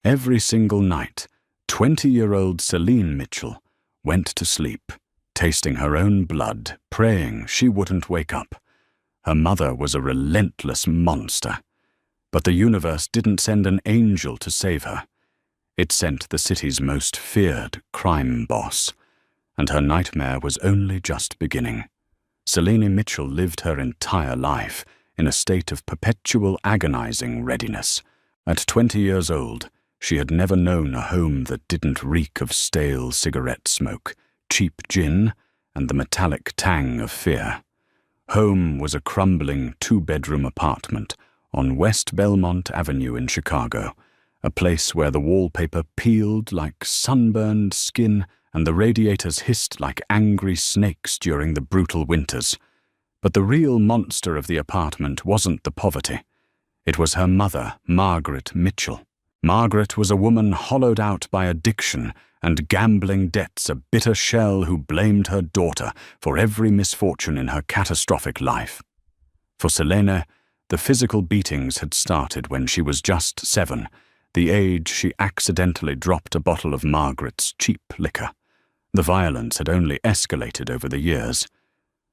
Every single night, 20-year-old Selene Mitchell went to sleep, tasting her own blood, praying she wouldn't wake up. Her mother was a relentless monster, but the universe didn't send an angel to save her. It sent the city's most feared crime boss, and her nightmare was only just beginning. Selene Mitchell lived her entire life in a state of perpetual agonizing readiness. At 20 years old, she had never known a home that didn't reek of stale cigarette smoke, cheap gin, and the metallic tang of fear. Home was a crumbling 2-bedroom apartment on West Belmont Avenue in Chicago, a place where the wallpaper peeled like sunburned skin and the radiators hissed like angry snakes during the brutal winters. But the real monster of the apartment wasn't the poverty. It was her mother, Margaret Mitchell. Margaret was a woman hollowed out by addiction and gambling debts, a bitter shell who blamed her daughter for every misfortune in her catastrophic life. For Selene, the physical beatings had started when she was just 7, the age she accidentally dropped a bottle of Margaret's cheap liquor. The violence had only escalated over the years.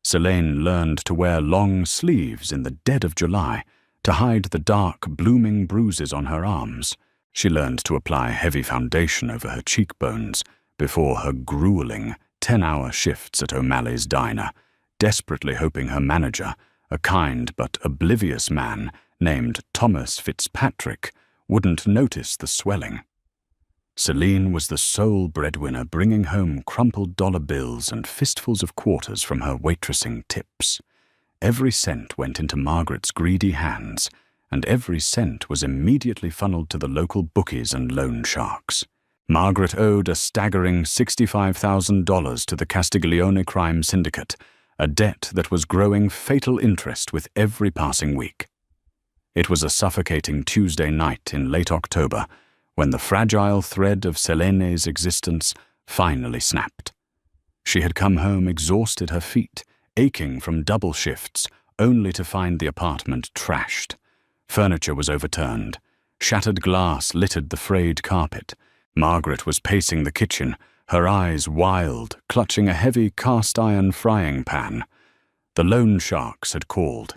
Selene learned to wear long sleeves in the dead of July to hide the dark, blooming bruises on her arms. She learned to apply heavy foundation over her cheekbones before her grueling 10-hour shifts at O'Malley's diner, desperately hoping her manager, a kind but oblivious man named Thomas Fitzpatrick, wouldn't notice the swelling. Selene was the sole breadwinner, bringing home crumpled dollar bills and fistfuls of quarters from her waitressing tips. Every cent went into Margaret's greedy hands, and every cent was immediately funneled to the local bookies and loan sharks. Margaret owed a staggering $65,000 to the Castiglione crime syndicate, a debt that was growing fatal interest with every passing week. It was a suffocating Tuesday night in late October when the fragile thread of Selene's existence finally snapped. She had come home exhausted, her feet aching from double shifts, only to find the apartment trashed. Furniture was overturned. Shattered glass littered the frayed carpet. Margaret was pacing the kitchen, her eyes wild, clutching a heavy cast-iron frying pan. The loan sharks had called.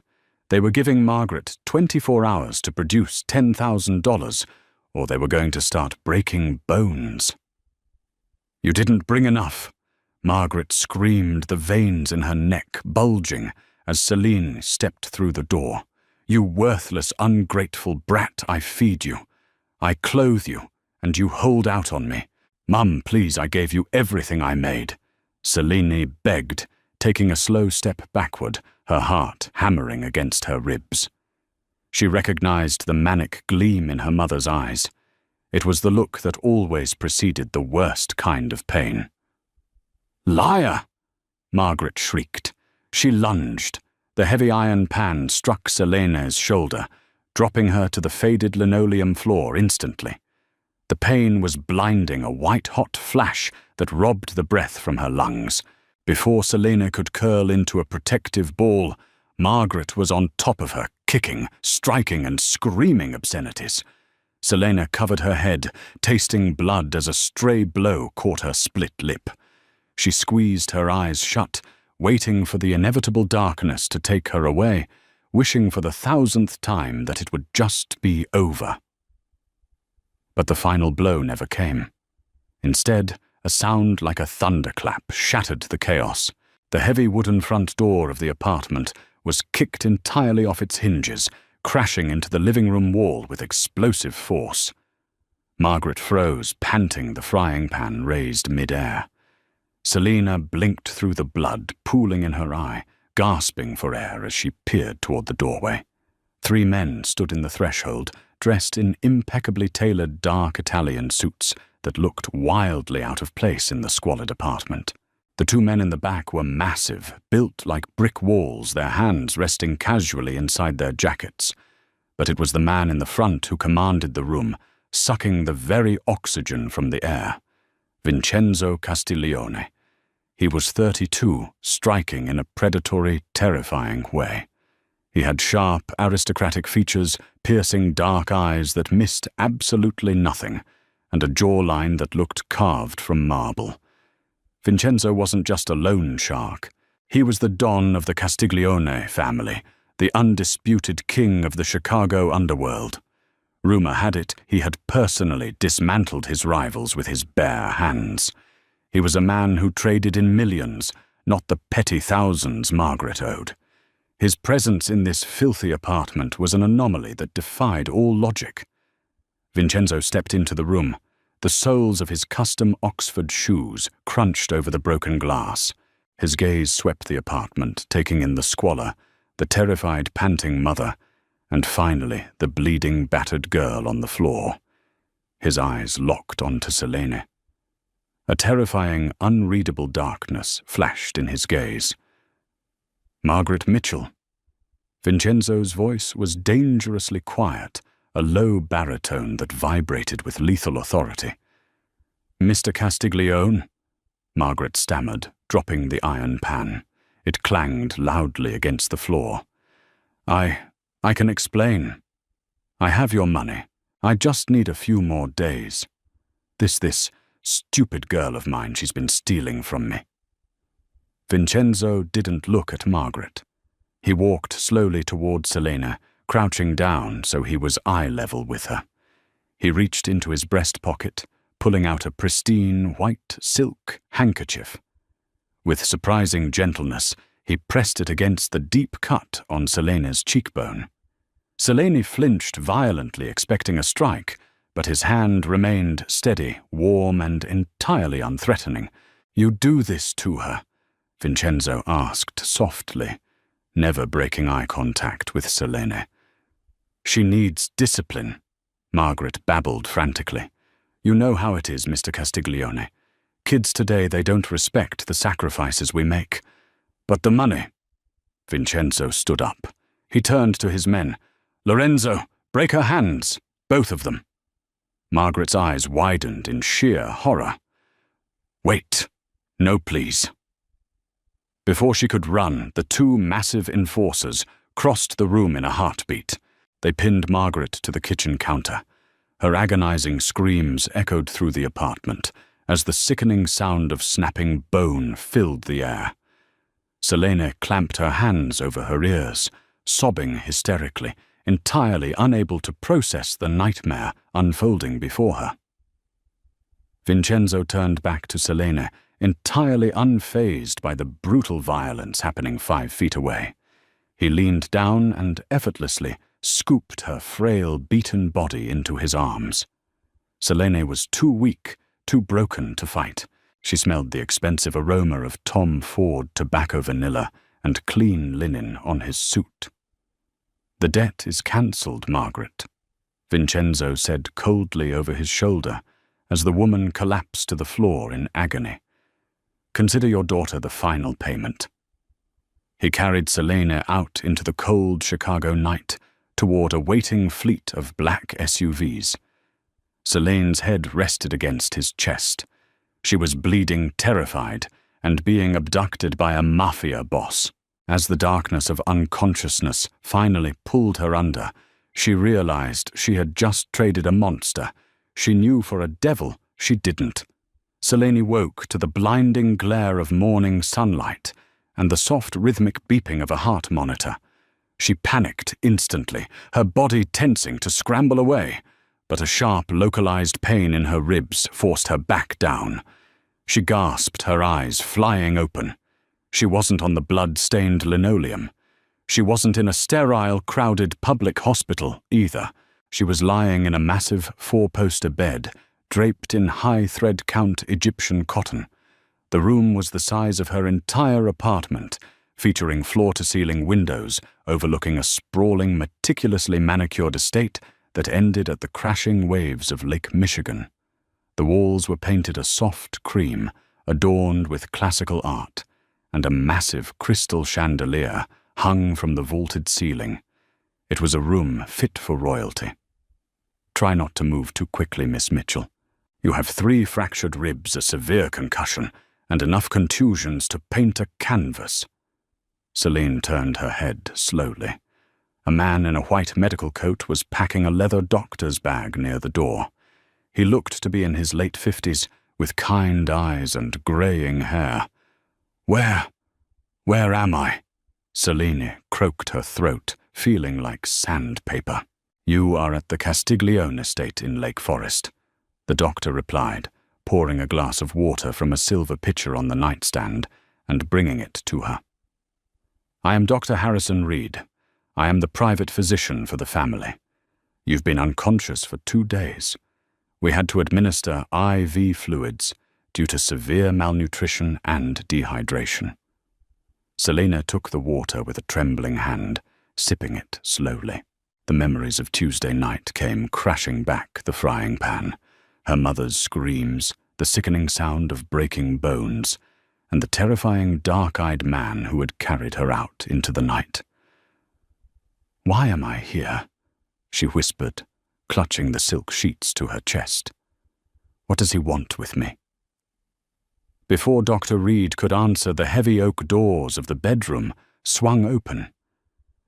They were giving Margaret 24 hours to produce $10,000, or they were going to start breaking bones. "You didn't bring enough," Margaret screamed, the veins in her neck bulging as Selene stepped through the door. "You worthless, ungrateful brat, I feed you. I clothe you, and you hold out on me. Mum, please, I gave you everything I made," Selene begged, taking a slow step backward, her heart hammering against her ribs. She recognized the manic gleam in her mother's eyes. It was the look that always preceded the worst kind of pain. "Liar!" Margaret shrieked. She lunged. The heavy iron pan struck Selene's shoulder, dropping her to the faded linoleum floor instantly. The pain was blinding, a white-hot flash that robbed the breath from her lungs. Before Selene could curl into a protective ball, Margaret was on top of her, kicking, striking, and screaming obscenities. Selene covered her head, tasting blood as a stray blow caught her split lip. She squeezed her eyes shut, waiting for the inevitable darkness to take her away, wishing for the 1,000th time that it would just be over. But the final blow never came. Instead, a sound like a thunderclap shattered the chaos. The heavy wooden front door of the apartment was kicked entirely off its hinges, crashing into the living room wall with explosive force. Margaret froze, panting, the frying pan raised mid-air. Selena blinked through the blood pooling in her eye, gasping for air as she peered toward the doorway. 3 men stood in the threshold, dressed in impeccably tailored dark Italian suits that looked wildly out of place in the squalid apartment. The 2 men in the back were massive, built like brick walls, their hands resting casually inside their jackets. But it was the man in the front who commanded the room, sucking the very oxygen from the air. Vincenzo Castiglione. He was 32, striking in a predatory, terrifying way. He had sharp, aristocratic features, piercing dark eyes that missed absolutely nothing, and a jawline that looked carved from marble. Vincenzo wasn't just a loan shark. He was the Don of the Castiglione family, the undisputed king of the Chicago underworld. Rumor had it he had personally dismantled his rivals with his bare hands. He was a man who traded in millions, not the petty thousands Margaret owed. His presence in this filthy apartment was an anomaly that defied all logic. Vincenzo stepped into the room, the soles of his custom Oxford shoes crunched over the broken glass. His gaze swept the apartment, taking in the squalor, the terrified, panting mother, and finally the bleeding, battered girl on the floor. His eyes locked onto Selene. A terrifying, unreadable darkness flashed in his gaze. Margaret Mitchell. Vincenzo's voice was dangerously quiet, a low baritone that vibrated with lethal authority. "Mr. Castiglione?" Margaret stammered, dropping the iron pan. It clanged loudly against the floor. I can explain. I have your money. I just need a few more days. This stupid girl of mine, she's been stealing from me." Vincenzo didn't look at Margaret. He walked slowly toward Selena, crouching down so he was eye level with her. He reached into his breast pocket, pulling out a pristine white silk handkerchief. With surprising gentleness, he pressed it against the deep cut on Selena's cheekbone. Selene flinched violently, expecting a strike, but his hand remained steady, warm, and entirely unthreatening. "You do this to her?" Vincenzo asked softly, never breaking eye contact with Selene. "She needs discipline," Margaret babbled frantically. "You know how it is, Mr. Castiglione. Kids today, they don't respect the sacrifices we make. But the money—" Vincenzo stood up. He turned to his men. "Lorenzo, break her hands, both of them." Margaret's eyes widened in sheer horror. "Wait. No, please." Before she could run, the two massive enforcers crossed the room in a heartbeat. They pinned Margaret to the kitchen counter. Her agonizing screams echoed through the apartment as the sickening sound of snapping bone filled the air. Selene clamped her hands over her ears, sobbing hysterically, entirely unable to process the nightmare unfolding before her. Vincenzo turned back to Selene, entirely unfazed by the brutal violence happening 5 feet away. He leaned down and effortlessly scooped her frail, beaten body into his arms. Selene was too weak, too broken to fight. She smelled the expensive aroma of Tom Ford tobacco vanilla and clean linen on his suit. "The debt is cancelled, Margaret," Vincenzo said coldly over his shoulder as the woman collapsed to the floor in agony. "Consider your daughter the final payment." He carried Selene out into the cold Chicago night toward a waiting fleet of black SUVs. Selene's head rested against his chest. She was bleeding, terrified, and being abducted by a Mafia boss. As the darkness of unconsciousness finally pulled her under, she realized she had just traded a monster. She knew for a devil she didn't. Selene woke to the blinding glare of morning sunlight and the soft rhythmic beeping of a heart monitor. She panicked instantly, her body tensing to scramble away, but a sharp, localized pain in her ribs forced her back down. She gasped, her eyes flying open. She wasn't on the blood-stained linoleum. She wasn't in a sterile, crowded public hospital either. She was lying in a massive 4-poster bed, draped in high thread-count Egyptian cotton. The room was the size of her entire apartment, featuring floor-to-ceiling windows overlooking a sprawling, meticulously manicured estate that ended at the crashing waves of Lake Michigan. The walls were painted a soft cream, adorned with classical art, and a massive crystal chandelier hung from the vaulted ceiling. It was a room fit for royalty. "Try not to move too quickly, Miss Mitchell. You have 3 fractured ribs, a severe concussion, and enough contusions to paint a canvas." Selene turned her head slowly. A man in a white medical coat was packing a leather doctor's bag near the door. He looked to be in his late 50s, with kind eyes and greying hair. Where am I?" Selene croaked her throat, feeling like sandpaper. "You are at the Castiglione estate in Lake Forest," the doctor replied, pouring a glass of water from a silver pitcher on the nightstand and bringing it to her. "I am Dr. Harrison Reed. I am the private physician for the family. You've been unconscious for 2 days. We had to administer IV fluids due to severe malnutrition and dehydration." Selena took the water with a trembling hand, sipping it slowly. The memories of Tuesday night came crashing back the frying pan. Her mother's screams, the sickening sound of breaking bones, and the terrifying dark-eyed man who had carried her out into the night. "Why am I here?" she whispered, clutching the silk sheets to her chest. "What does he want with me?" Before Dr. Reed could answer, the heavy oak doors of the bedroom swung open.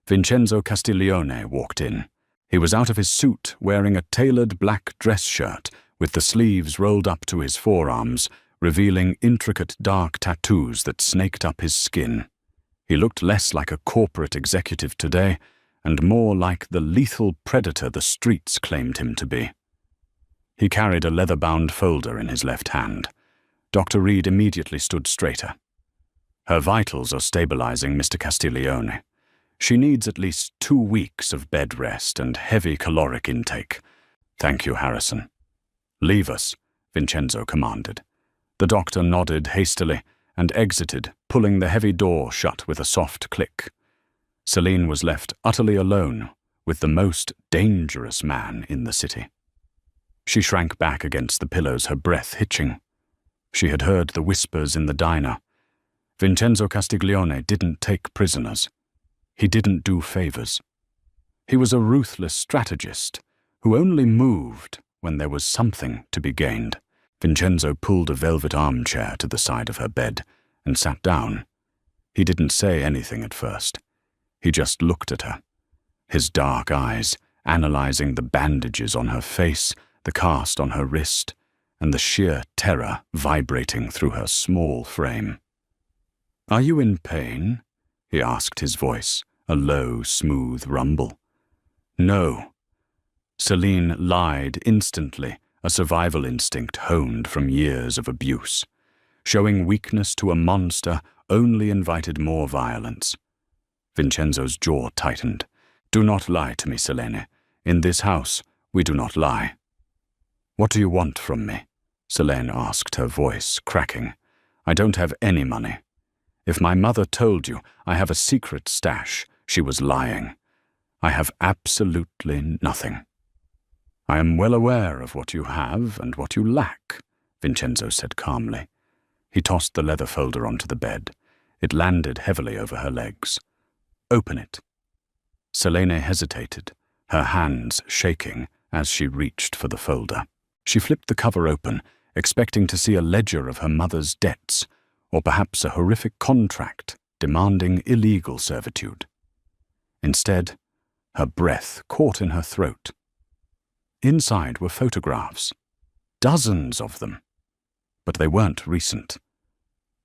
Vincenzo Castiglione walked in. He was out of his suit, wearing a tailored black dress shirt with the sleeves rolled up to his forearms, revealing intricate dark tattoos that snaked up his skin. He looked less like a corporate executive today, and more like the lethal predator the streets claimed him to be. He carried a leather-bound folder in his left hand. Dr. Reed immediately stood straighter. "Her vitals are stabilizing, Mr. Castiglione. She needs at least 2 weeks of bed rest and heavy caloric intake. Thank you, Harrison." "Leave us," Vincenzo commanded. The doctor nodded hastily and exited, pulling the heavy door shut with a soft click. Selene was left utterly alone with the most dangerous man in the city. She shrank back against the pillows, her breath hitching. She had heard the whispers in the diner. Vincenzo Castiglione didn't take prisoners. He didn't do favors. He was a ruthless strategist who only moved when there was something to be gained. Vincenzo pulled a velvet armchair to the side of her bed and sat down. He didn't say anything at first. He just looked at her, his dark eyes analyzing the bandages on her face, the cast on her wrist, and the sheer terror vibrating through her small frame. "Are you in pain?" he asked, his voice a low, smooth rumble. "No." Selene lied instantly, a survival instinct honed from years of abuse. Showing weakness to a monster only invited more violence. Vincenzo's jaw tightened. "Do not lie to me, Selene. In this house, we do not lie." "What do you want from me?" Selene asked, her voice cracking. "I don't have any money. If my mother told you I have a secret stash, she was lying. I have absolutely nothing." "I am well aware of what you have and what you lack," Vincenzo said calmly. He tossed the leather folder onto the bed. It landed heavily over her legs. "Open it." Selene hesitated, her hands shaking as she reached for the folder. She flipped the cover open, expecting to see a ledger of her mother's debts, or perhaps a horrific contract demanding illegal servitude. Instead, her breath caught in her throat. Inside were photographs, dozens of them, but they weren't recent.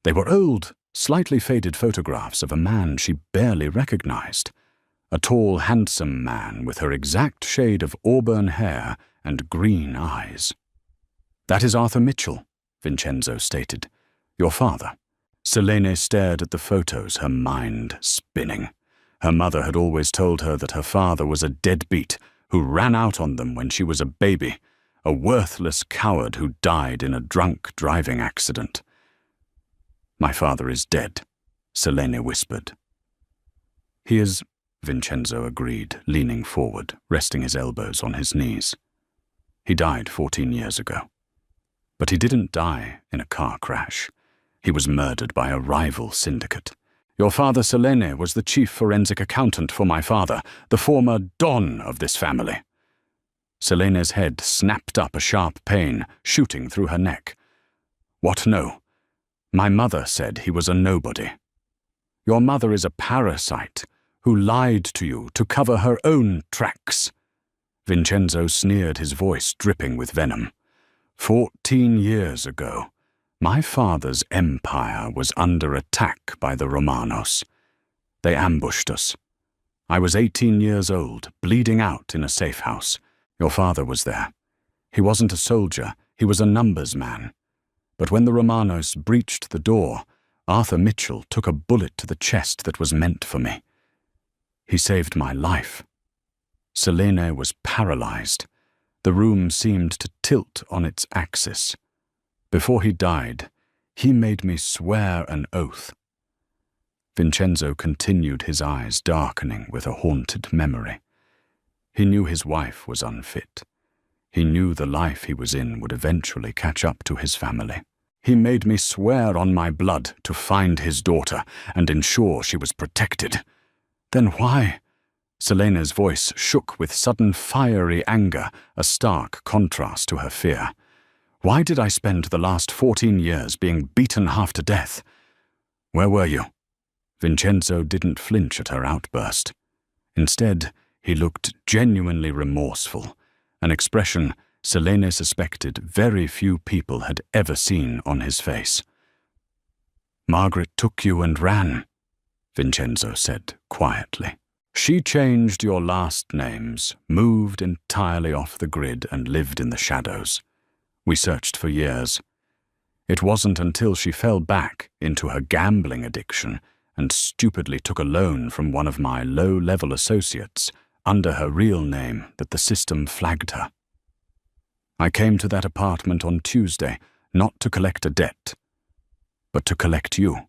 They were old, slightly faded photographs of a man she barely recognized, a tall, handsome man with her exact shade of auburn hair and green eyes. "That is Arthur Mitchell," Vincenzo stated. "Your father." Selene stared at the photos, her mind spinning. Her mother had always told her that her father was a deadbeat who ran out on them when she was a baby, a worthless coward who died in a drunk driving accident. "My father is dead," Selene whispered. "He is," Vincenzo agreed, leaning forward, resting his elbows on his knees. "He died 14 years ago. But he didn't die in a car crash. He was murdered by a rival syndicate. Your father, Selene, was the chief forensic accountant for my father, the former Don of this family." Selene's head snapped up, a sharp pain shooting through her neck. "What? No. My mother said he was a nobody. Your mother is a parasite who lied to you to cover her own tracks." Vincenzo sneered, his voice dripping with venom. 14 years ago, my father's empire was under attack by the Romanos. They ambushed us. I was 18 years old, bleeding out in a safe house. Your father was there. He wasn't a soldier, he was a numbers man. But when the Romanos breached the door, Arthur Mitchell took a bullet to the chest that was meant for me. He saved my life. Selene was paralyzed. The room seemed to tilt on its axis. Before he died, he made me swear an oath. Vincenzo continued, his eyes darkening with a haunted memory. He knew his wife was unfit. He knew the life he was in would eventually catch up to his family. He made me swear on my blood to find his daughter and ensure she was protected. Then why? Selena's voice shook with sudden fiery anger, a stark contrast to her fear. Why did I spend the last 14 years being beaten half to death? Where were you? Vincenzo didn't flinch at her outburst. Instead, he looked genuinely remorseful, an expression Selene suspected very few people had ever seen on his face. "Margaret took you and ran," Vincenzo said quietly. "She changed your last names, moved entirely off the grid, and lived in the shadows. We searched for years. It wasn't until she fell back into her gambling addiction and stupidly took a loan from one of my low-level associates under her real name that the system flagged her. I came to that apartment on Tuesday, not to collect a debt, but to collect you."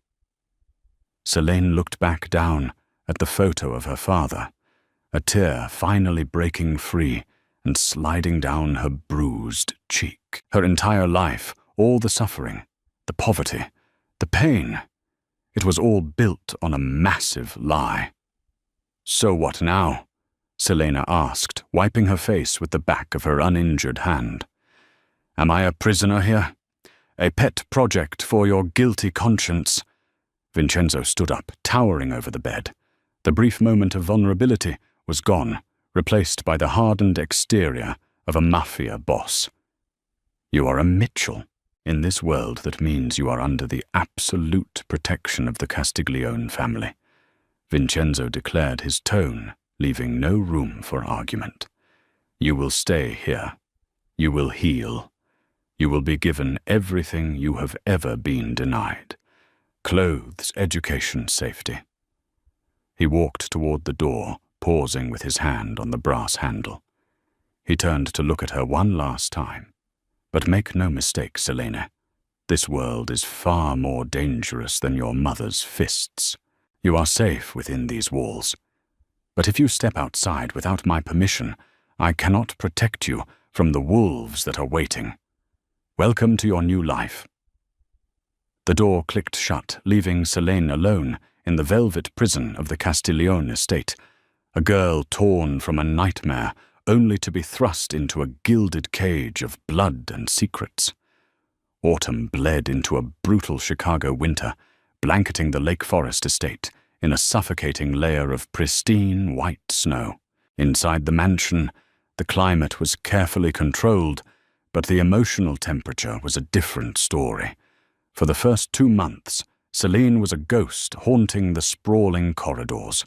Selene looked back down at the photo of her father, a tear finally breaking free and sliding down her bruised cheek. Her entire life, all the suffering, the poverty, the pain, it was all built on a massive lie. "So what now?" Selena asked, wiping her face with the back of her uninjured hand. "Am I a prisoner here? A pet project for your guilty conscience?" Vincenzo stood up, towering over the bed. The brief moment of vulnerability was gone, replaced by the hardened exterior of a Mafia boss. "You are a Mitchell. In this world, that means you are under the absolute protection of the Castiglione family," Vincenzo declared, his tone leaving no room for argument. "You will stay here. You will heal. You will be given everything you have ever been denied. Clothes, education, safety." He walked toward the door, pausing with his hand on the brass handle. He turned to look at her one last time. "But make no mistake, Selene. This world is far more dangerous than your mother's fists. You are safe within these walls. But if you step outside without my permission, I cannot protect you from the wolves that are waiting. Welcome to your new life." The door clicked shut, leaving Selene alone in the velvet prison of the Castiglione estate, a girl torn from a nightmare only to be thrust into a gilded cage of blood and secrets. Autumn bled into a brutal Chicago winter, blanketing the Lake Forest estate in a suffocating layer of pristine white snow. Inside the mansion, the climate was carefully controlled, but the emotional temperature was a different story. For the first 2 months, Selene was a ghost haunting the sprawling corridors.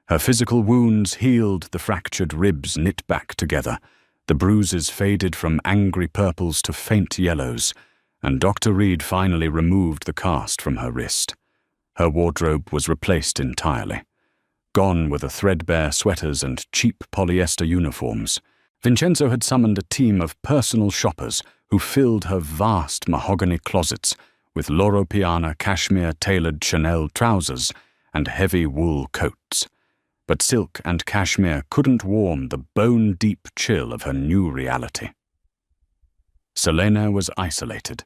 Her physical wounds healed, the fractured ribs knit back together, the bruises faded from angry purples to faint yellows, and Dr. Reed finally removed the cast from her wrist. Her wardrobe was replaced entirely. Gone were the threadbare sweaters and cheap polyester uniforms. Vincenzo had summoned a team of personal shoppers who filled her vast mahogany closets with Loro Piana cashmere-tailored Chanel trousers and heavy wool coats. But silk and cashmere couldn't warm the bone-deep chill of her new reality. Selena was isolated.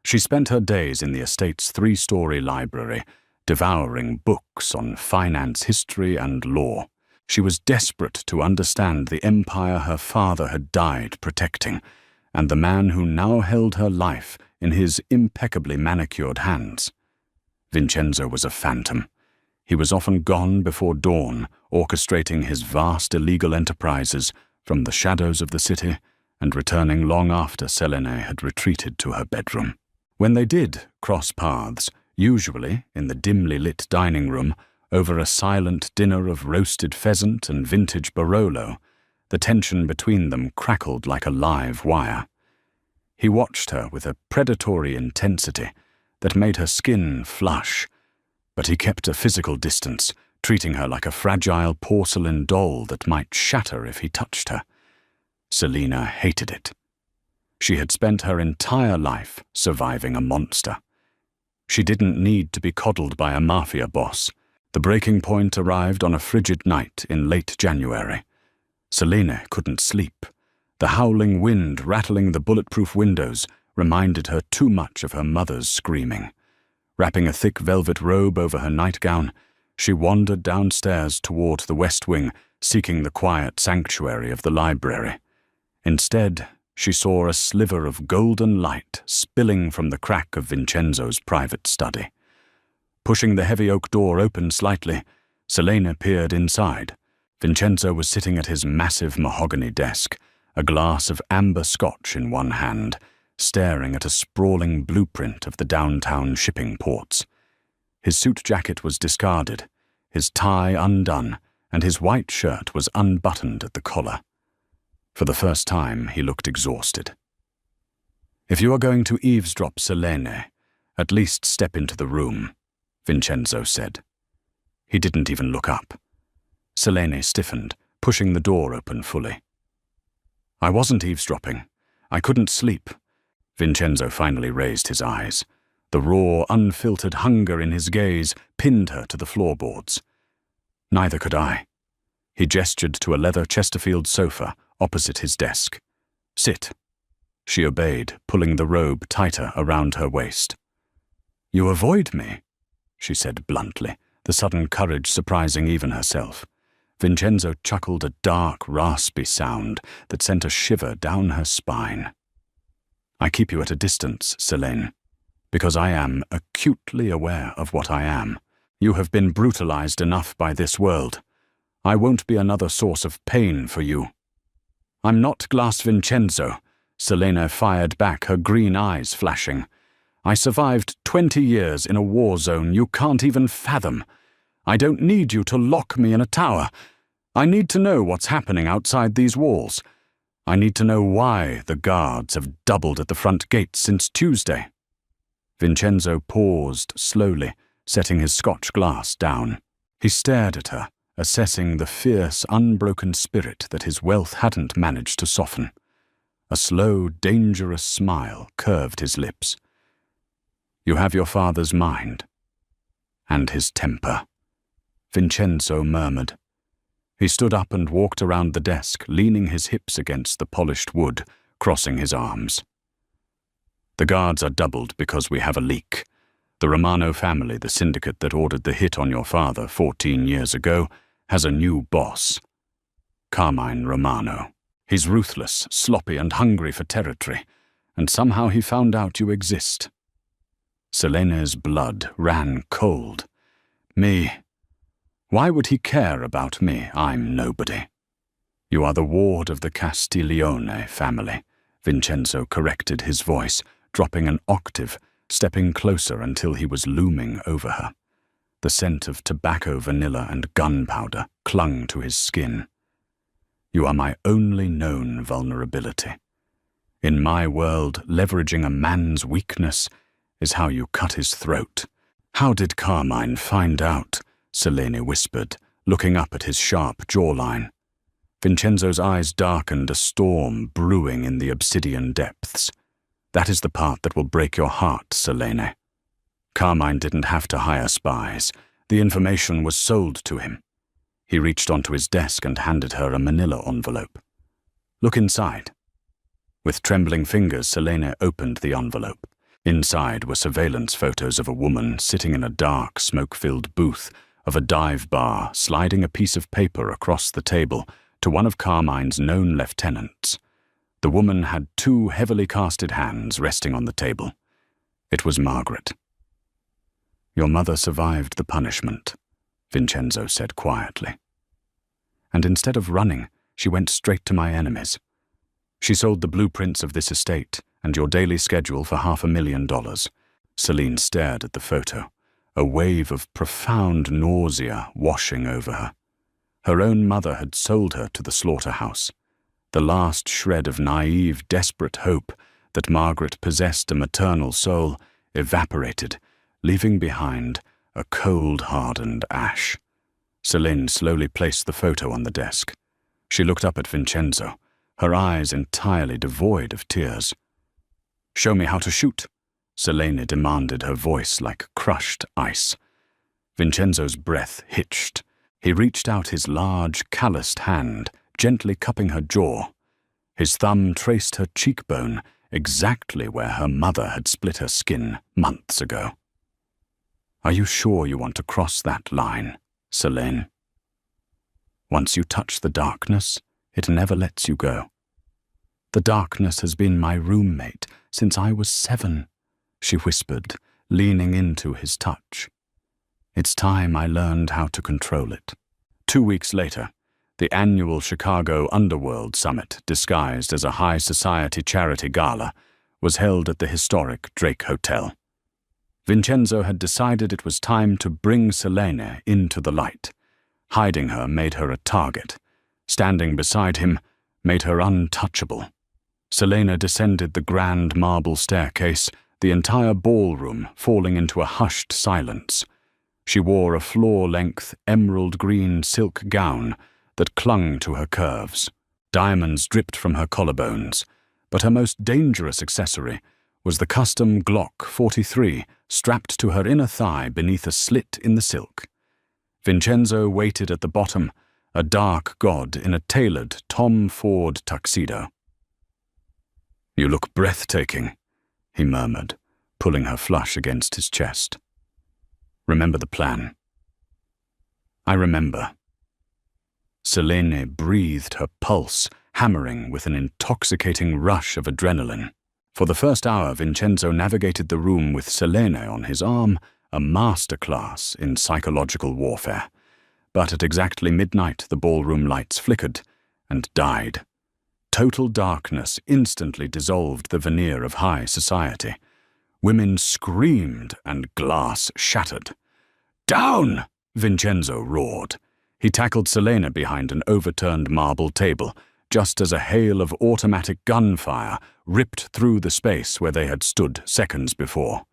She spent her days in the estate's 3-story library, devouring books on finance, history, and law. She was desperate to understand the empire her father had died protecting, and the man who now held her life in his impeccably manicured hands. Vincenzo was a phantom. He was often gone before dawn, orchestrating his vast illegal enterprises from the shadows of the city and returning long after Selene had retreated to her bedroom. When they did cross paths, usually in the dimly lit dining room, over a silent dinner of roasted pheasant and vintage Barolo, the tension between them crackled like a live wire. He watched her with a predatory intensity that made her skin flush, but he kept a physical distance, treating her like a fragile porcelain doll that might shatter if he touched her. Selena hated it. She had spent her entire life surviving a monster. She didn't need to be coddled by a Mafia boss. The breaking point arrived on a frigid night in late January. Selena couldn't sleep. The howling wind rattling the bulletproof windows reminded her too much of her mother's screaming. Wrapping a thick velvet robe over her nightgown, she wandered downstairs toward the West Wing, seeking the quiet sanctuary of the library. Instead, she saw a sliver of golden light spilling from the crack of Vincenzo's private study. Pushing the heavy oak door open slightly, Selena peered inside. Vincenzo was sitting at his massive mahogany desk, a glass of amber scotch in one hand, staring at a sprawling blueprint of the downtown shipping ports. His suit jacket was discarded, his tie undone, and his white shirt was unbuttoned at the collar. For the first time, he looked exhausted. "If you are going to eavesdrop Selene, at least step into the room," Vincenzo said. He didn't even look up. Selene stiffened, pushing the door open fully. "I wasn't eavesdropping. I couldn't sleep." Vincenzo finally raised his eyes. The raw, unfiltered hunger in his gaze pinned her to the floorboards. "Neither could I." He gestured to a leather Chesterfield sofa opposite his desk. "Sit." She obeyed, pulling the robe tighter around her waist. "You avoid me," she said bluntly, the sudden courage surprising even herself. Vincenzo chuckled a dark, raspy sound that sent a shiver down her spine. "I keep you at a distance, Selene, because I am acutely aware of what I am. You have been brutalized enough by this world. I won't be another source of pain for you." "I'm not Glass Vincenzo," Selena fired back, her green eyes flashing. "I survived 20 years in a war zone you can't even fathom. I don't need you to lock me in a tower. I need to know what's happening outside these walls. I need to know why the guards have doubled at the front gate since Tuesday." Vincenzo paused slowly, setting his scotch glass down. He stared at her, assessing the fierce, unbroken spirit that his wealth hadn't managed to soften. A slow, dangerous smile curved his lips. "You have your father's mind. And his temper," Vincenzo murmured. He stood up and walked around the desk, leaning his hips against the polished wood, crossing his arms. "The guards are doubled because we have a leak. The Romano family, the syndicate that ordered the hit on your father 14 years ago, has a new boss. Carmine Romano. He's ruthless, sloppy, and hungry for territory, and somehow he found out you exist." Selene's blood ran cold. "Me? Why would he care about me? I'm nobody." "You are the ward of the Castiglione family," Vincenzo corrected his voice, dropping an octave, stepping closer until he was looming over her. The scent of tobacco, vanilla, and gunpowder clung to his skin. "You are my only known vulnerability. In my world, leveraging a man's weakness is how you cut his throat." "How did Carmine find out?" Selene whispered, looking up at his sharp jawline. Vincenzo's eyes darkened, a storm brewing in the obsidian depths. "That is the part that will break your heart, Selene. Carmine didn't have to hire spies. The information was sold to him." He reached onto his desk and handed her a manila envelope. "Look inside." With trembling fingers, Selene opened the envelope. Inside were surveillance photos of a woman sitting in a dark, smoke-filled booth of a dive bar, sliding a piece of paper across the table to one of Carmine's known lieutenants. The woman had two heavily casted hands resting on the table. It was Margaret. "Your mother survived the punishment," Vincenzo said quietly. And instead of running, she went straight to my enemies. She sold the blueprints of this estate and your daily schedule for $500,000. Celine stared at the photo, a wave of profound nausea washing over her. Her own mother had sold her to the slaughterhouse. The last shred of naive, desperate hope that Margaret possessed a maternal soul evaporated, leaving behind a cold-hardened ash. Celine slowly placed the photo on the desk. She looked up at Vincenzo, her eyes entirely devoid of tears. "Show me how to shoot," Selene demanded, her voice like crushed ice. Vincenzo's breath hitched. He reached out his large, calloused hand, gently cupping her jaw. His thumb traced her cheekbone, exactly where her mother had split her skin months ago. "Are you sure you want to cross that line, Selene? Once you touch the darkness, it never lets you go. The darkness has been my roommate since I was 7, she whispered, leaning into his touch. It's time I learned how to control it. 2 weeks later, the annual Chicago Underworld Summit, disguised as a high society charity gala, was held at the historic Drake Hotel. Vincenzo had decided it was time to bring Selene into the light. Hiding her made her a target. Standing beside him made her untouchable. Selene descended the grand marble staircase, the entire ballroom falling into a hushed silence. She wore a floor-length emerald-green silk gown that clung to her curves. Diamonds dripped from her collarbones, but her most dangerous accessory was the custom Glock 43 strapped to her inner thigh beneath a slit in the silk. Vincenzo waited at the bottom, a dark god in a tailored Tom Ford tuxedo. "You look breathtaking," he murmured, pulling her flush against his chest. "Remember the plan?" "I remember." Selene breathed, her pulse hammering with an intoxicating rush of adrenaline. For the first hour, Vincenzo navigated the room with Selene on his arm, a masterclass in psychological warfare. But at exactly midnight, the ballroom lights flickered and died. Total darkness instantly dissolved the veneer of high society. Women screamed and glass shattered. "Down!" Vincenzo roared. He tackled Selene behind an overturned marble table, just as a hail of automatic gunfire ripped through the space where they had stood seconds before.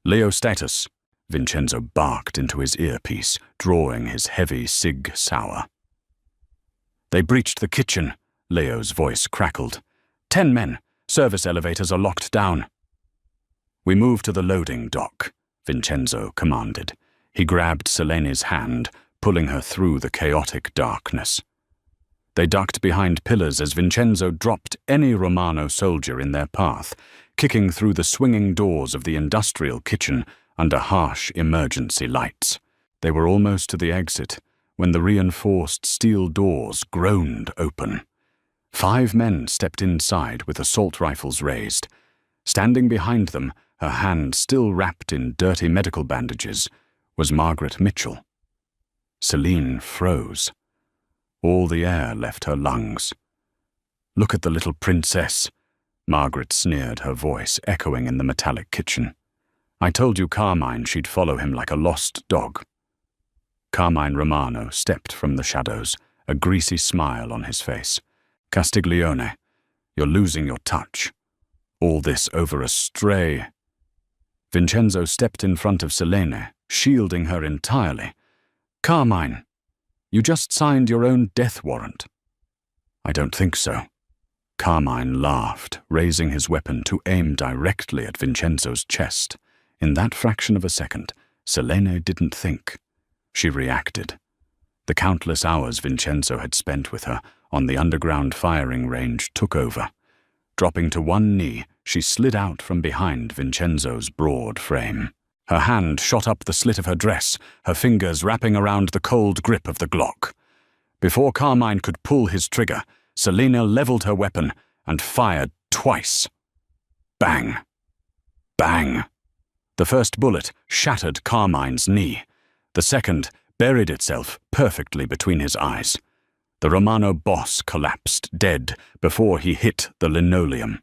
"Leostatus," Vincenzo barked into his earpiece, drawing his heavy Sig Sauer. "They breached the kitchen," Leo's voice crackled. 10 men. Service elevators are locked down." "We move to the loading dock," Vincenzo commanded. He grabbed Selene's hand, pulling her through the chaotic darkness. They ducked behind pillars as Vincenzo dropped any Romano soldier in their path, kicking through the swinging doors of the industrial kitchen under harsh emergency lights. They were almost to the exit when the reinforced steel doors groaned open. 5 men stepped inside with assault rifles raised. Standing behind them, her hand still wrapped in dirty medical bandages, was Margaret Mitchell. Celine froze. All the air left her lungs. "Look at the little princess," Margaret sneered, her voice echoing in the metallic kitchen. "I told you, Carmine, she'd follow him like a lost dog." Carmine Romano stepped from the shadows, a greasy smile on his face. "Castiglione, you're losing your touch. All this over a stray." Vincenzo stepped in front of Selene, shielding her entirely. "Carmine, you just signed your own death warrant." "I don't think so." Carmine laughed, raising his weapon to aim directly at Vincenzo's chest. In that fraction of a second, Selene didn't think. She reacted. The countless hours Vincenzo had spent with her on the underground firing range took over. Dropping to one knee, she slid out from behind Vincenzo's broad frame. Her hand shot up the slit of her dress, her fingers wrapping around the cold grip of the Glock. Before Carmine could pull his trigger, Selena leveled her weapon and fired twice. Bang! Bang! The first bullet shattered Carmine's knee. The second buried itself perfectly between his eyes. The Romano boss collapsed dead before he hit the linoleum.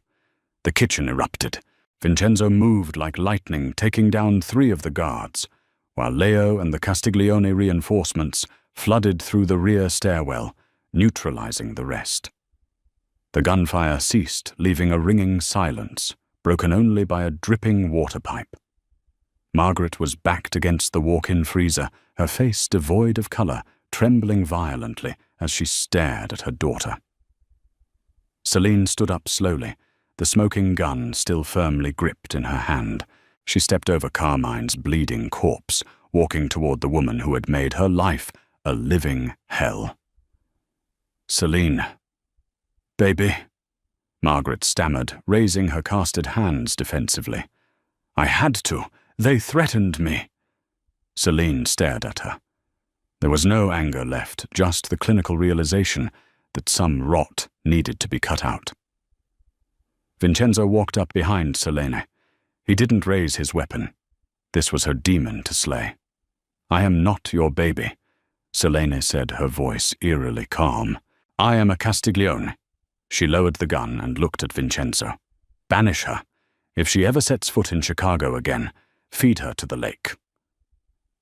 The kitchen erupted. Vincenzo moved like lightning, taking down 3 of the guards, while Leo and the Castiglione reinforcements flooded through the rear stairwell, neutralizing the rest. The gunfire ceased, leaving a ringing silence, broken only by a dripping water pipe. Margaret was backed against the walk-in freezer, her face devoid of color, trembling violently as she stared at her daughter. Celine stood up slowly, the smoking gun still firmly gripped in her hand. She stepped over Carmine's bleeding corpse, walking toward the woman who had made her life a living hell. "Celine. Baby," Margaret stammered, raising her casted hands defensively. "I had to. They threatened me." Celine stared at her. There was no anger left, just the clinical realization that some rot needed to be cut out. Vincenzo walked up behind Selene. He didn't raise his weapon. This was her demon to slay. "I am not your baby," Selene said, her voice eerily calm. "I am a Castiglione." She lowered the gun and looked at Vincenzo. "Banish her. If she ever sets foot in Chicago again, feed her to the lake."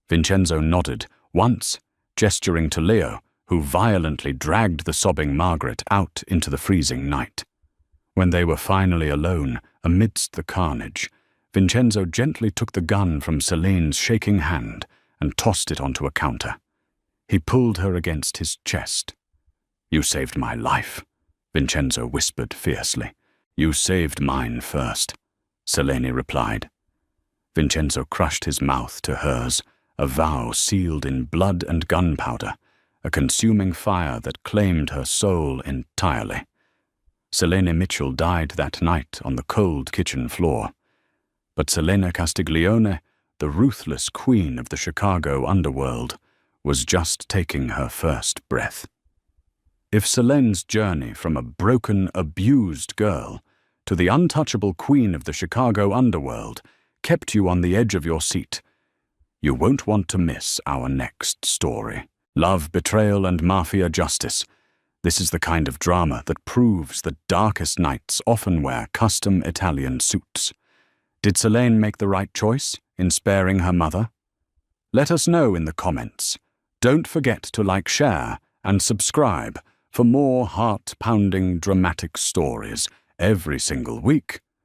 Vincenzo nodded, once gesturing to Leo, who violently dragged the sobbing Margaret out into the freezing night. When they were finally alone, amidst the carnage, Vincenzo gently took the gun from Celine's shaking hand and tossed it onto a counter. He pulled her against his chest. "You saved my life," Vincenzo whispered fiercely. "You saved mine first," Selene replied. Vincenzo crushed his mouth to hers, a vow sealed in blood and gunpowder, a consuming fire that claimed her soul entirely. Selene Mitchell died that night on the cold kitchen floor. But Selene Castiglione, the ruthless queen of the Chicago underworld, was just taking her first breath. If Selene's journey from a broken, abused girl to the untouchable queen of the Chicago underworld kept you on the edge of your seat, you won't want to miss our next story. Love, betrayal, and mafia justice. This is the kind of drama that proves that darkest nights often wear custom Italian suits. Did Selene make the right choice in sparing her mother? Let us know in the comments. Don't forget to like, share, and subscribe for more heart-pounding dramatic stories every single week.